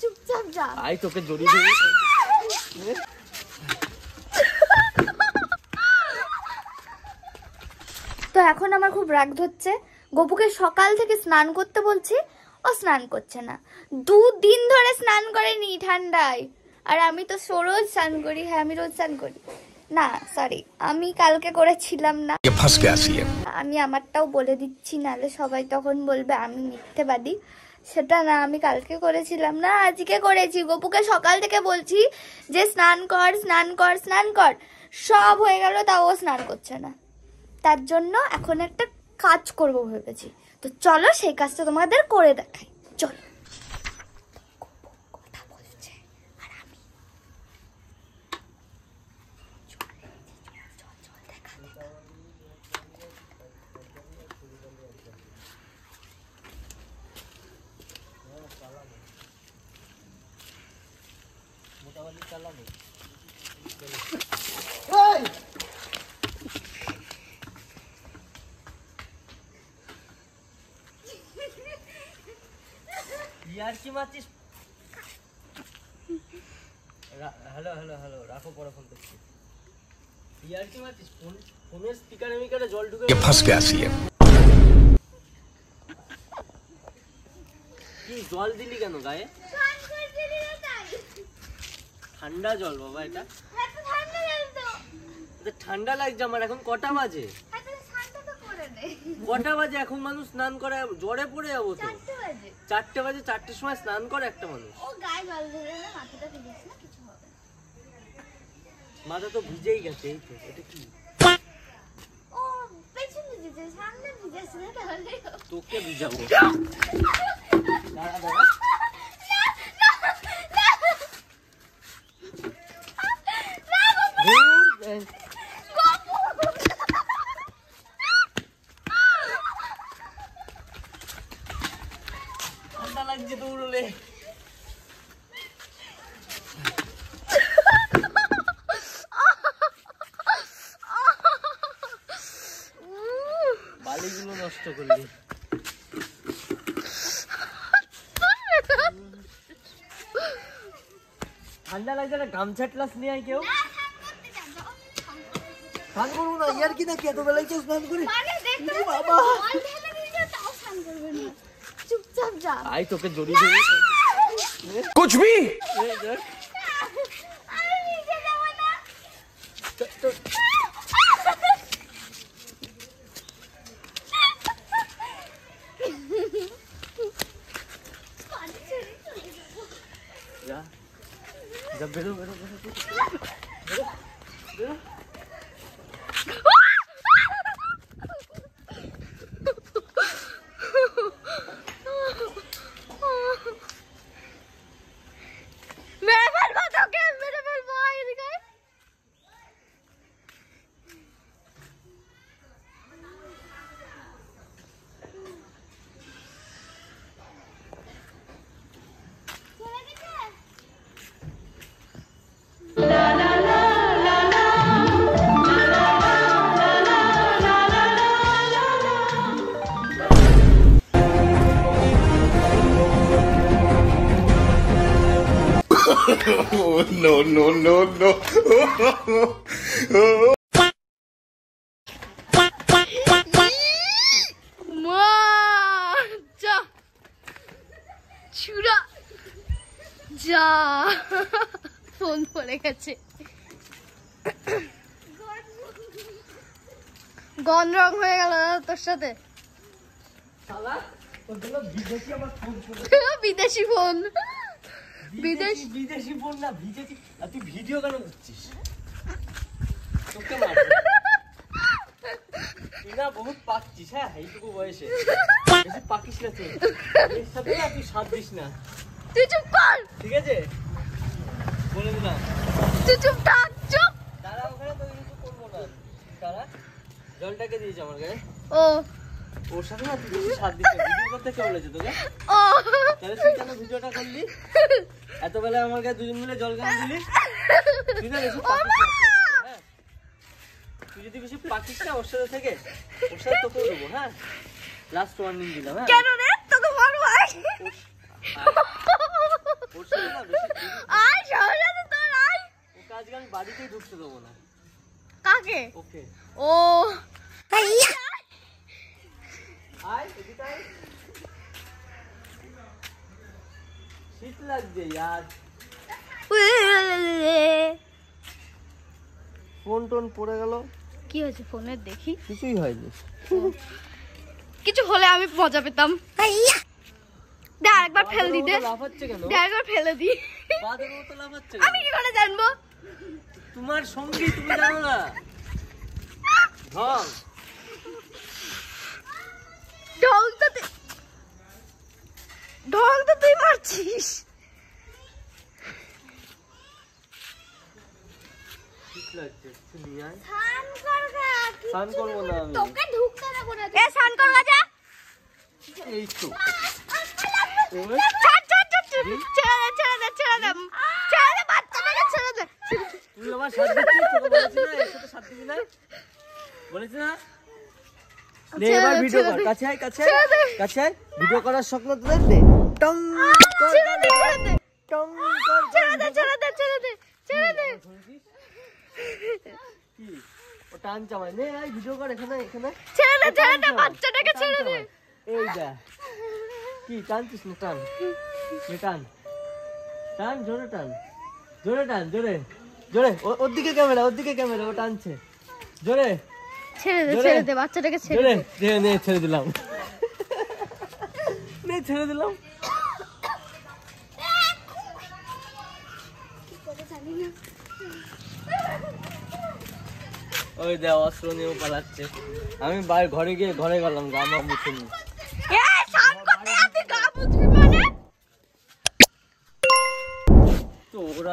চুপচাপ যা। আই তোকে জড়িয়ে ধরে। তো এখন আমার খুব রাগ ধরছে। গপুকে সকাল থেকে স্নান করতে বলছি, ও স্নান করছে না। 2 দিন ধরে স্নান করেনি ঠান্ডায়। আর আমি তো রোজ স্নান করি। হ্যাঁ, আমি রোজ স্নান করি না, সরি, আমি কালকে করেছিলাম না। আমি আমারটাও বলে দিচ্ছি, নাহলে সবাই তখন বলবে আমি মিথ্যেবাদী। সেটা না, আমি কালকে করেছিলাম না, আজকে করেছি। গপুকে সকাল থেকে বলছি যে স্নান কর স্নান কর স্নান কর, সব হয়ে গেল, তাও ও স্নান করছে না। তার জন্য এখন একটা কাজ করব ভেবেছি। তো চলো সেই কাজটা তোমাদের করে দেখাই। চলো। কথা বলছে আর আমি ইয়ার কি মারছিস? হ্যালো হ্যালো হ্যালো, রাখো, পরে ফোন করছি। ইয়ার কি মারছিস? ফোনের স্পিকারে মিকারে জল ঢুকে ফাঁস গয়া সিএম। কি জল দিলি কেন গায়ে? ঠান্ডা জল বাবা, এটা ঠান্ডা লাগছে আমার। এখন কটা বাজে? কটা বাজে? এখন মানুষ স্নান করে, জ্বরে পড়ে যাবো তো। 4টে বাজে। 4টের সময় স্নান করে একটা মানুষ। মাথা তো ভিজেই গেছে। এই তো, এটা কি? তোকে ভিজাবো। দাঁড়া দাঁড়া, ঠান্ডা লাগছে দৌড়লে। বালিগুলো নষ্ট করলি। ঠান্ডা লাগছে না, গামছা ট্লাস নিয়ে আয় কেউ। স্নান করবো না? ইয়ার কি নাকি এত বেলায় কেউ স্নান করে? বাবা, চুপচাপ যা। আই তোকে জড়িয়ে ধরে। কুছ ভি जब बेरो बेरो बेरो बेरो बेरो no, no, no, no. চুরা যা, ফোন পড়ে গেছে। গন রং হয়ে গেল তোর সাথে। বিদেশি ফোন। বিদেশি ফোন না, ভিজেছি। আর তুই ভিডিও কেন করছিস? তোকে মার। তুই না বহুত পাকছিস। হ্যাঁ, এইটুকু বয়সে বেশি পাকিস না তুই। এর সাথে না তুই সাথ দিস না। তুই চুপ কর, ঠিক আছে? বলে দিলাম। তুই চুপ থাক, চুপ। দাঁড়া, ওখানে তো কিছু করবো না। দাঁড়া, জলটাকে দিয়েছে আমার গায়ে। ওর সাথে না তুই বেশি সাথ দিস না। ভিডিও করতে কে বলেছে তোকে? তাহলে তুই কেন ভিডিওটা করলি? এত বেলায় আমার গায়ে দুজন মিলে জল কেন দিলি? তুই না বেশি পাকিস না। হ্যাঁ, তুই যদি বেশি পাকিস না ওর সাথে থেকে, ওর সাথে তোকেও দেবো। হ্যাঁ, লাস্ট ওয়ার্নিং দিলাম। হ্যাঁ, কেন রে তোকে মারবো? ওর সাথে না বেশি আয় সহজে তোর আয়। ওকে আজকে আমি বাড়িতেই ঢুকতে দেবো না। কাকে? ওকে। ও আয় এদিকে আয়। শীত লাগছে यार। ফোন টোন পড়ে গেল। কি হয়েছে ফোনের দেখি? কিছুই হয়নি। কিছু হলে আমি মজা পেতাম। দে আরেকবার ফেলে দি। দে লাফাচ্ছে কেন? দে আরেকবার ফেলে দি। বাদের মতো লাফাচ্ছে আমি কি করে জানবো? তোমার সঙ্গী তুমি জানো না। ঢং ঢং তো তুই মারছিস। ঠিক লাগছে। তুমি আয়। স্নান করগা। স্নান করবো না আমি। তোকে ঢুকতে দেবো না। এ স্নান করগা যা। এই তো তুই আমার সাথ দিচ্ছিস, তোকে বলেছি না এর সাথে সাথ দিবি না, বলেছি না? নে এবার ভিডিও কর। কাছে আয়, কাছে আয়, কাছে আয়। ভিডিও করার স্বপ্ন তোদের দে। টং কর, টং কর। কি ও টান চামায়? নে আয় ভিডিও কর এখানে, এখানে বাচ্চাটাকে ছেড়ে দে। এই যা কি টানছিস না? টান নে, টান টান, জোরে টান, জোরে টান, জোরে জোরে। ওর দিকে ক্যামেরা, ওর দিকে ক্যামেরা, ও টানছে জোরে। ছেড়ে দে বাচ্চাটাকে ছেড়ে জোরে দে। নে, ছেড়ে দিলাম। নে ছেড়ে দিলাম। ওই দেখ অস্ত্র নিয়েও পালাচ্ছে। আমি ঘরে গিয়ে ঘরে গেলাম, গা মা মুছে নি। তো ওরা